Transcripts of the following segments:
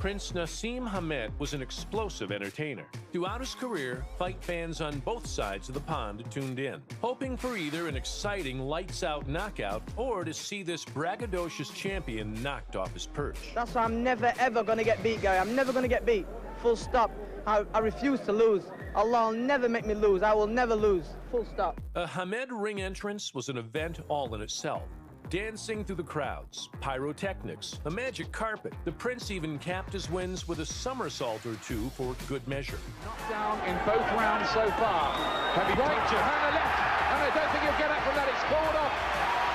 Prince Naseem Hamed was an explosive entertainer. Throughout his career, fight fans on both sides of the pond tuned in, hoping for either an exciting lights-out knockout or to see this braggadocious champion knocked off his perch. That's why I'm never ever going to get beat, guy. I'm never going to get beat. Full stop. I refuse to lose. Allah will never make me lose. I will never lose. Full stop. A Hamed ring entrance was an event all in itself. Dancing through the crowds, pyrotechnics, a magic carpet. The Prince even capped his wins with a somersault or two for good measure. Knocked down in both rounds so far. Heavy right, and a left, and I don't think he'll get up from that. It's called off.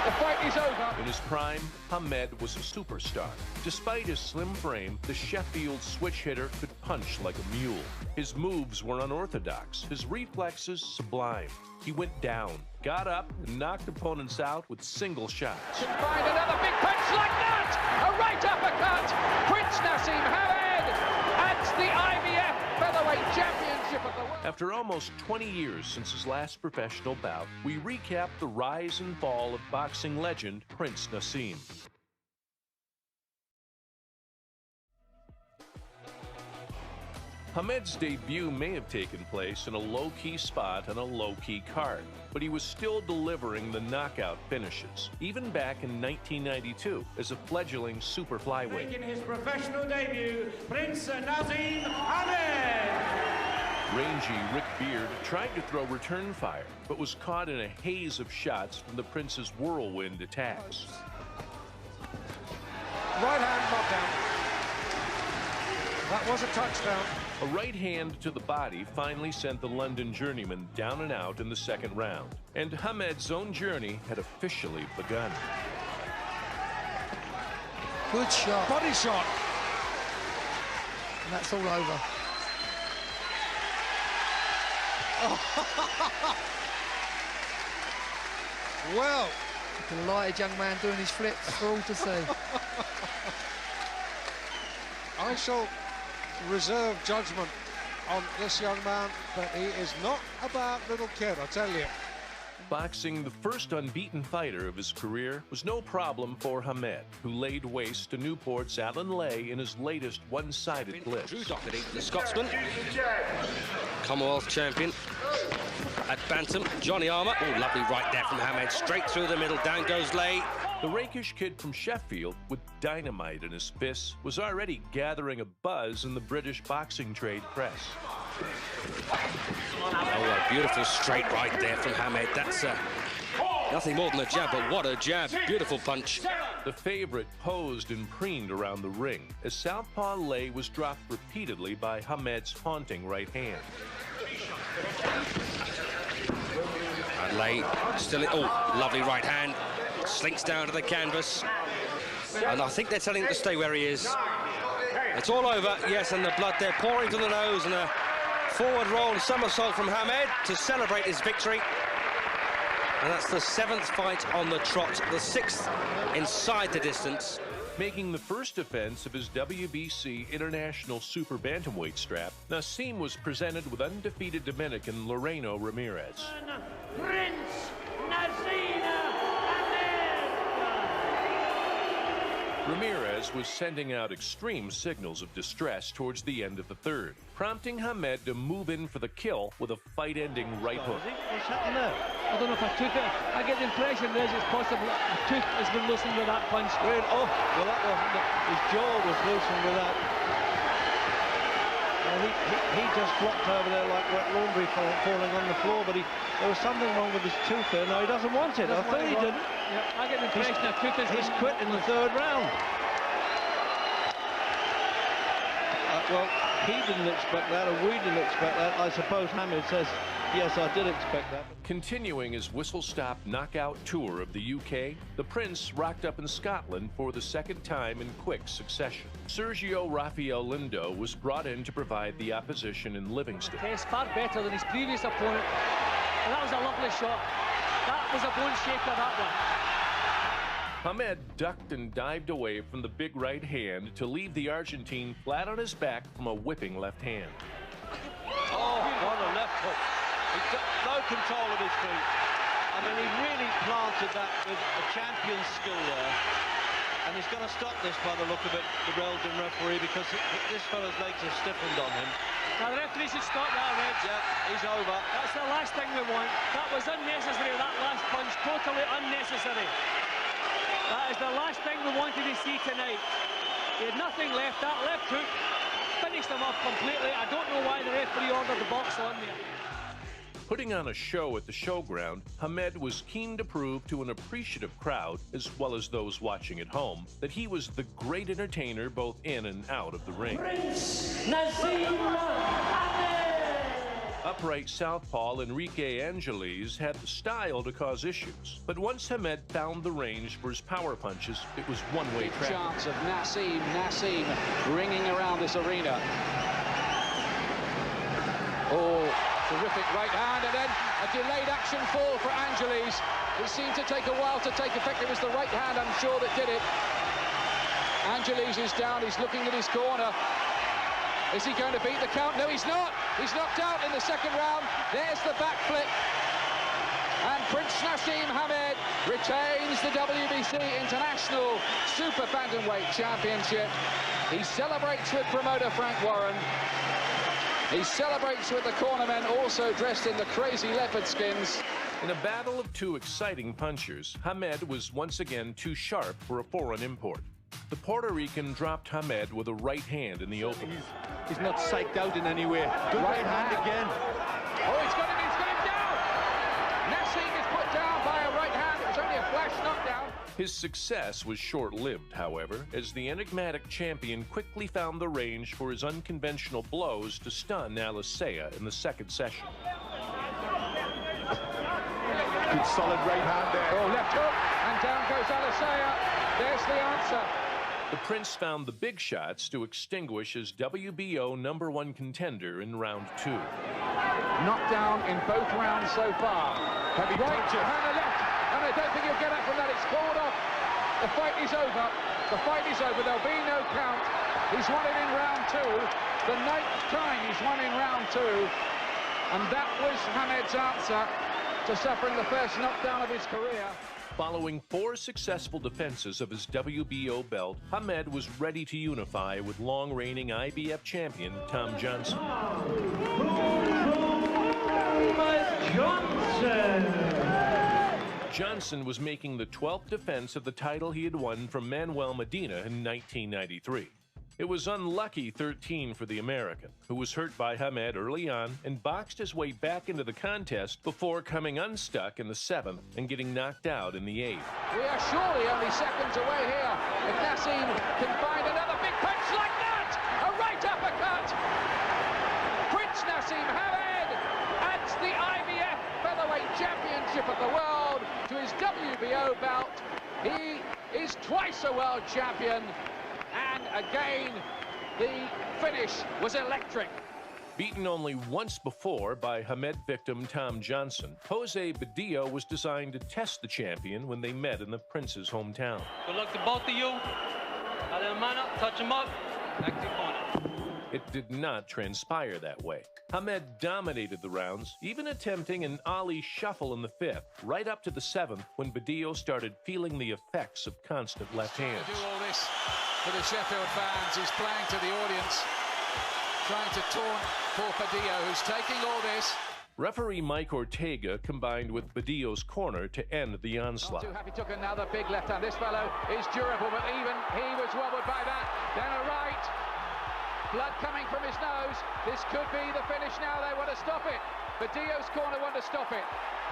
The fight is over. In his prime, Hamed was a superstar. Despite his slim frame, the Sheffield switch hitter could punch like a mule. His moves were unorthodox, his reflexes sublime. He went down, got up, and knocked opponents out with single shots. Can find another big punch like that! A right uppercut! Prince Naseem Hamed at the IBF Featherweight Championship of the World. After almost 20 years since his last professional bout, we recap the rise and fall of boxing legend Prince Naseem. Hamed's debut may have taken place in a low-key spot on a low-key card, but he was still delivering the knockout finishes, even back in 1992 as a fledgling super flyweight. Making his professional debut, Prince Naseem Hamed. Rangy Rick Beard tried to throw return fire, but was caught in a haze of shots from the Prince's whirlwind attacks. Right hand knockdown. That was a touchdown. A right hand to the body finally sent the London journeyman down and out in the second round, and Hamed's own journey had officially begun. Good shot. Body shot. And that's all over. Well, a delighted young man doing his flips for all to see. I shall reserve judgment on this young man, but he is not a bad little kid, I tell you. Boxing the first unbeaten fighter of his career was no problem for Hamed, who laid waste to Newport's Alan Lay in his latest one-sided blitz. Drew Doherty, the Scotsman, Commonwealth champion at Bantam. Johnny Armour, oh, lovely right there from Hamed, straight through the middle, down goes Lay. The rakish kid from Sheffield, with dynamite in his fists, was already gathering a buzz in the British boxing trade press. Oh, a beautiful straight right there from Hamed. That's nothing more than a jab, but what a jab. Beautiful punch. The favorite posed and preened around the ring as southpaw Lay was dropped repeatedly by Hamed's haunting right hand. And Lay still in, oh, lovely right hand. Slinks down to the canvas. And I think they're telling him to stay where he is. It's all over, yes, and the blood there pouring from the nose, and a forward roll somersault from Hamed to celebrate his victory. And that's the 7th fight on the trot, the 6th inside the distance. Making the first defense of his WBC International Super Bantamweight strap, Naseem was presented with undefeated Dominican Loreno Ramirez. Prince Naseem Hamed. Ramirez was sending out extreme signals of distress towards the end of the third, prompting Hamed to move in for the kill with a fight-ending right hook. What's happened there? I don't know if I took it. I get the impression there's it's possible a tooth has been loosened with that punch. Great. Oh, well, that wasn't. His jaw was loosened with that. Well, he just flopped over there like wet laundry falling on the floor, but there was something wrong with his tooth there. No, he doesn't want it. I thought he didn't. Yeah, I get the impression that tooth is... He's quit in the third round. Well, he didn't expect that, or we didn't expect that. I suppose Hamed says, yes, I did expect that. Continuing his whistle-stop knockout tour of the UK, the Prince rocked up in Scotland for the second time in quick succession. Sergio Rafael Lindo was brought in to provide the opposition in Livingston. He's far better than his previous opponent. And that was a lovely shot. That was a bone shaker, that one. Hamed ducked and dived away from the big right hand to leave the Argentine flat on his back from a whipping left hand. Oh, what a left hook. He's got no control of his feet. I mean, he really planted that with a champion's skill there. And he's going to stop this by the look of it, the Belgian referee, because this fellow's legs have stiffened on him. Now the referee should stop that, Reg. Yeah, he's over. That's the last thing we want. That was unnecessary, that last punch, totally unnecessary. That is the last thing we wanted to see tonight. He had nothing left. That left hook finished him off completely. I don't know why the referee ordered the box on there. Putting on a show at the showground, Hamed was keen to prove to an appreciative crowd, as well as those watching at home, that he was the great entertainer both in and out of the ring. Naseem. Upright southpaw Enrique Angeles had the style to cause issues, but once Hamed found the range for his power punches, it was one-way traffic. Chance of Naseem ringing around this arena. Oh, terrific right hand, and then a delayed action fall for Angeles. It seemed to take a while to take effect. It was the right hand, I'm sure, that did it. Angeles is down, he's looking at his corner. Is he going to beat the count? No, he's not. He's knocked out in the second round. There's the backflip. And Prince Naseem Hamed retains the WBC International Super Bantamweight Championship. He celebrates with promoter Frank Warren. He celebrates with the cornermen, also dressed in the crazy leopard skins. In a battle of two exciting punchers, Hamed was once again too sharp for a foreign import. The Puerto Rican dropped Hamed with a right hand in the opening. He's not psyched out in any way. Good right hand again. Oh, he's got him down! Naseem is put down by a right hand. It was only a flash knockdown. His success was short-lived, however, as the enigmatic champion quickly found the range for his unconventional blows to stun Alisea in the second session. Good solid right hand there. Oh, left hook, and down goes Alisea. There's the answer. The Prince found the big shots to extinguish his WBO #1 contender in round 2. Knockdown in both rounds so far. Heavy punches. And a left, and I don't think he'll get up from that. It's called off. The fight is over. The fight is over. There'll be no count. He's won it in round 2. The 9th time he's won in round 2. And that was Hamed's answer to suffering the first knockdown of his career. Following 4 successful defenses of his WBO belt, Hamed was ready to unify with long-reigning IBF champion Tom Johnson. Johnson was making the 12th defense of the title he had won from Manuel Medina in 1993. It was unlucky 13 for the American, who was hurt by Hamed early on and boxed his way back into the contest before coming unstuck in the 7th and getting knocked out in the 8th. We are surely only seconds away here. If Naseem can find another big punch like that, a right uppercut. Prince Naseem Hamed adds the IBF Featherweight Championship of the world to his WBO belt. He is twice a world champion. And again, the finish was electric. Beaten only once before by Hamed victim Tom Johnson, Jose Badillo was designed to test the champion when they met in the Prince's hometown. Good luck to both of you. Have them man up, touch him up, back to your corner. It did not transpire that way. Hamed dominated the rounds, even attempting an Ali shuffle in the 5th, right up to the 7th when Badillo started feeling the effects of constant left hands. Do all this for the Sheffield fans. He's playing to the audience, trying to taunt poor Badillo, who's taking all this. Referee Mike Ortega combined with Badillo's corner to end the onslaught. Not too happy, took another big left hand. This fellow is durable, but even he was wobbled by that. Then a right. Blood coming from his nose. This could be the finish now. They want to stop it. Badillo's corner want to stop it.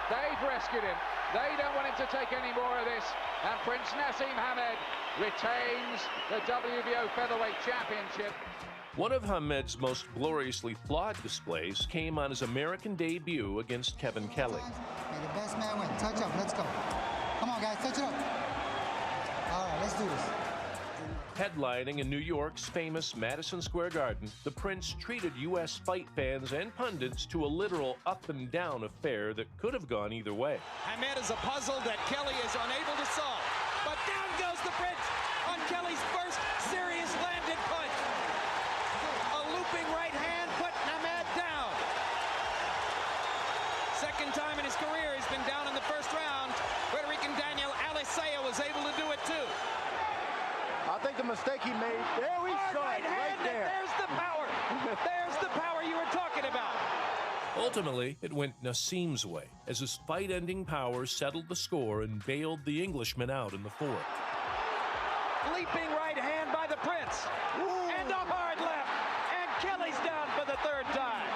They've rescued him. They don't want him to take any more of this. And Prince Naseem Hamed retains the WBO Featherweight Championship. One of Hamed's most gloriously flawed displays came on his American debut against Kevin Kelly. May the best man win. Touch up. Let's go. Come on, guys. Touch it up. All right, let's do this. Headlining in New York's famous Madison Square Garden, the Prince treated U.S. fight fans and pundits to a literal up-and-down affair that could have gone either way. Hamed is a puzzle that Kelly is unable to solve. But down goes the Prince on Kelly's first serious landed punch. A looping right hand put Hamed down. Second time in his career he's been down in the first round. Puerto Rican Daniel Alisea was able to do it too. think the mistake he made, there we saw it, right there. There's the power. There's the power you were talking about. Ultimately, it went Naseem's way, as his fight-ending power settled the score and bailed the Englishman out in the fourth. Leaping right hand by the Prince. Ooh. And a hard left. And Kelly's down for the third time.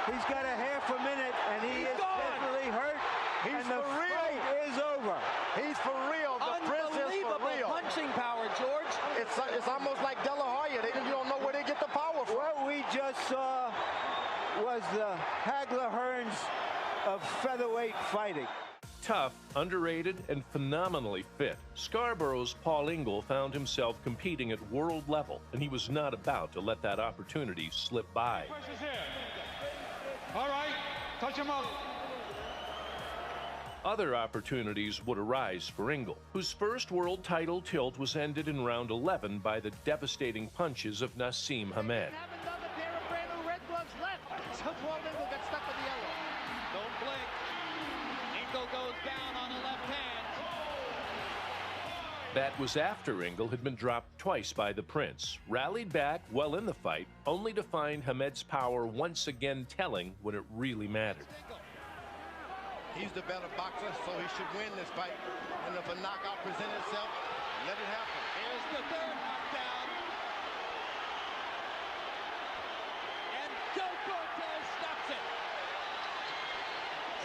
He's got a half a minute, and he is definitely hurt. And the fight is over. He's for real. The Prince is for real. Punching power, George. It's almost like De La Hoya. You don't know where they get the power from. What we just saw was the Hagler Hearns of featherweight fighting. Tough, underrated, and phenomenally fit, Scarborough's Paul Ingle found himself competing at world level, and he was not about to let that opportunity slip by. All right, touch him up. Other opportunities would arise for Ingle, whose first world title tilt was ended in round 11 by the devastating punches of Naseem Hamed. Don't blink. Ingle goes down on the left hand. That was after Ingle had been dropped twice by the Prince, rallied back well in the fight, only to find Hamed's power once again telling when it really mattered. He's the better boxer, so he should win this fight. And if a knockout presents itself, let it happen. Here's the third knockdown. And Joe Cortez stops it.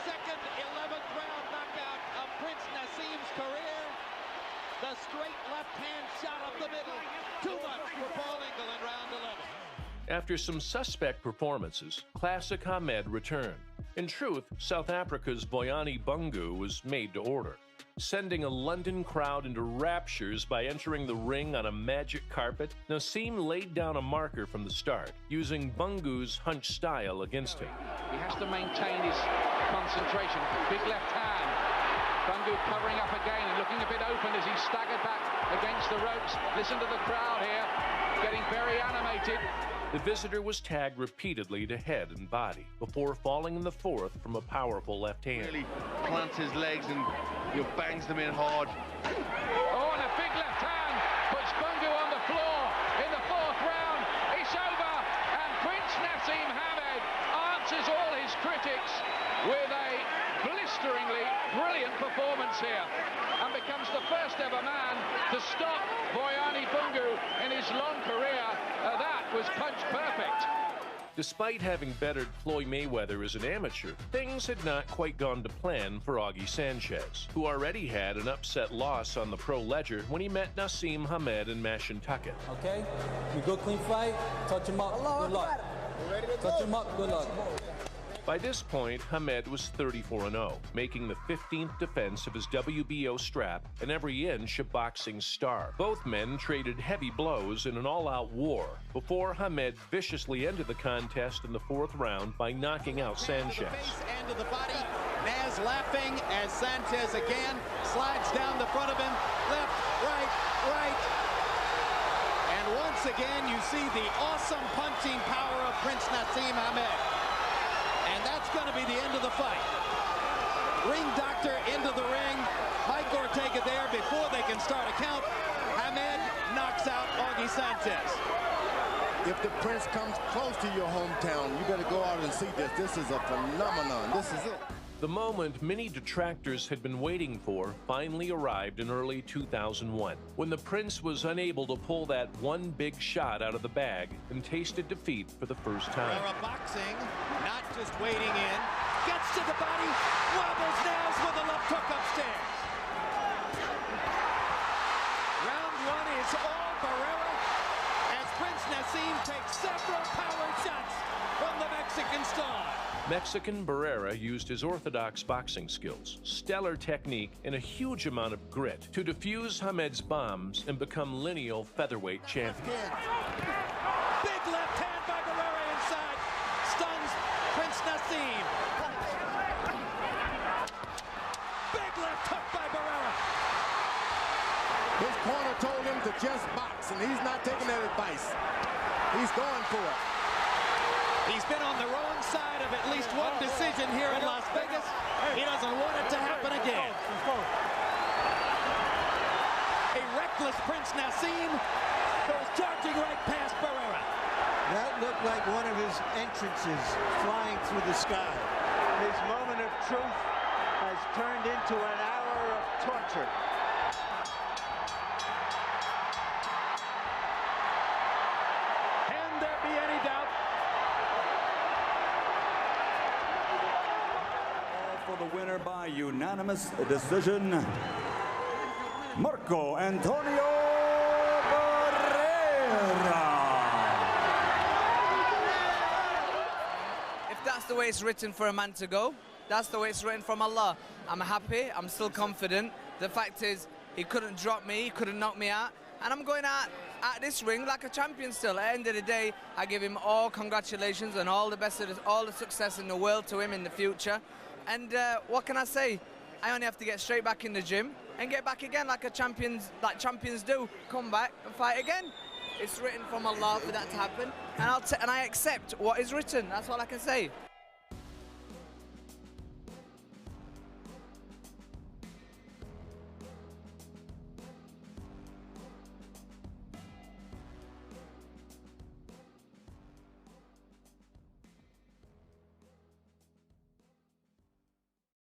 Second 11th round knockout of Prince Naseem's career. The straight left-hand shot up the middle. Too much for Paul Ingle in round 11. After some suspect performances, classic Hamed returned. In truth, South Africa's Boyani Bungu was made to order, sending a London crowd into raptures by entering the ring on a magic carpet. Naseem laid down a marker from the start, using Bungu's hunch style against him. He has to maintain his concentration. Big left hand. Bungu covering up again and looking a bit open as he staggered back against the ropes. Listen to the crowd here, getting very animated. The visitor was tagged repeatedly to head and body before falling in the fourth from a powerful left hand. Really plants his legs and bangs them in hard. Oh, and a big left hand puts Bungu on the floor in the fourth round. It's over, and Prince Naseem Hamed answers all his critics with a blisteringly brilliant performance here and becomes the first ever man to stop Boyani Bungu in his long career. That was punch perfect. Despite having bettered Floyd Mayweather as an amateur, things had not quite gone to plan for Augie Sanchez, who already had an upset loss on the pro ledger when he met Naseem Hamed in Mashantucket. Okay, we go clean fight, touch him up, good luck. Touch him up, good luck. By this point, Hamed was 34-0, making the 15th defense of his WBO strap an every inch a boxing star. Both men traded heavy blows in an all-out war before Hamed viciously ended the contest in the fourth round by knocking out Sanchez. End of the body, Naz laughing as Sanchez again slides down the front of him, left, right, right. And once again, you see the awesome punching power of Prince Naseem Hamed. And that's going to be the end of the fight. Ring doctor into the ring. Mike Ortega there before they can start a count. Hamed knocks out Augie Sanchez. If the Prince comes close to your hometown, you better go out and see this. This is a phenomenon. This is it. The moment many detractors had been waiting for finally arrived in early 2001, when the Prince was unable to pull that one big shot out of the bag and tasted defeat for the first time. Era boxing, not just waiting in, gets to the body, wobbles Naz with a left hook upstairs. Round one is all Barrera as Prince Naseem takes several power shots from the Mexican star. Mexican Barrera used his orthodox boxing skills, stellar technique, and a huge amount of grit to defuse Hamed's bombs and become lineal featherweight champion. Big left hand by Barrera inside, stuns Prince Naseem. Big left hook by Barrera. His corner told him to just box, and he's not taking that advice. He's going for it. He's been on the wrong side of at least one decision here in Las Vegas. He doesn't want it to happen again. A reckless Prince Naseem goes charging right past Barrera. That looked like one of his entrances flying through the sky. His moment of truth has turned into an hour of torture. Can there be any doubt? For the winner by unanimous decision, Marco Antonio Barrera. If that's the way it's written for a man to go, that's the way it's written from Allah. I'm happy, I'm still confident. The fact is, he couldn't drop me, he couldn't knock me out, and I'm going out at this ring like a champion still. At the end of the day, I give him all congratulations and all the best of all the success in the world to him in the future. And what can I say? I only have to get straight back in the gym and get back again like champions do. Come back and fight again. It's written from Allah for that to happen, and I accept what is written. That's all I can say.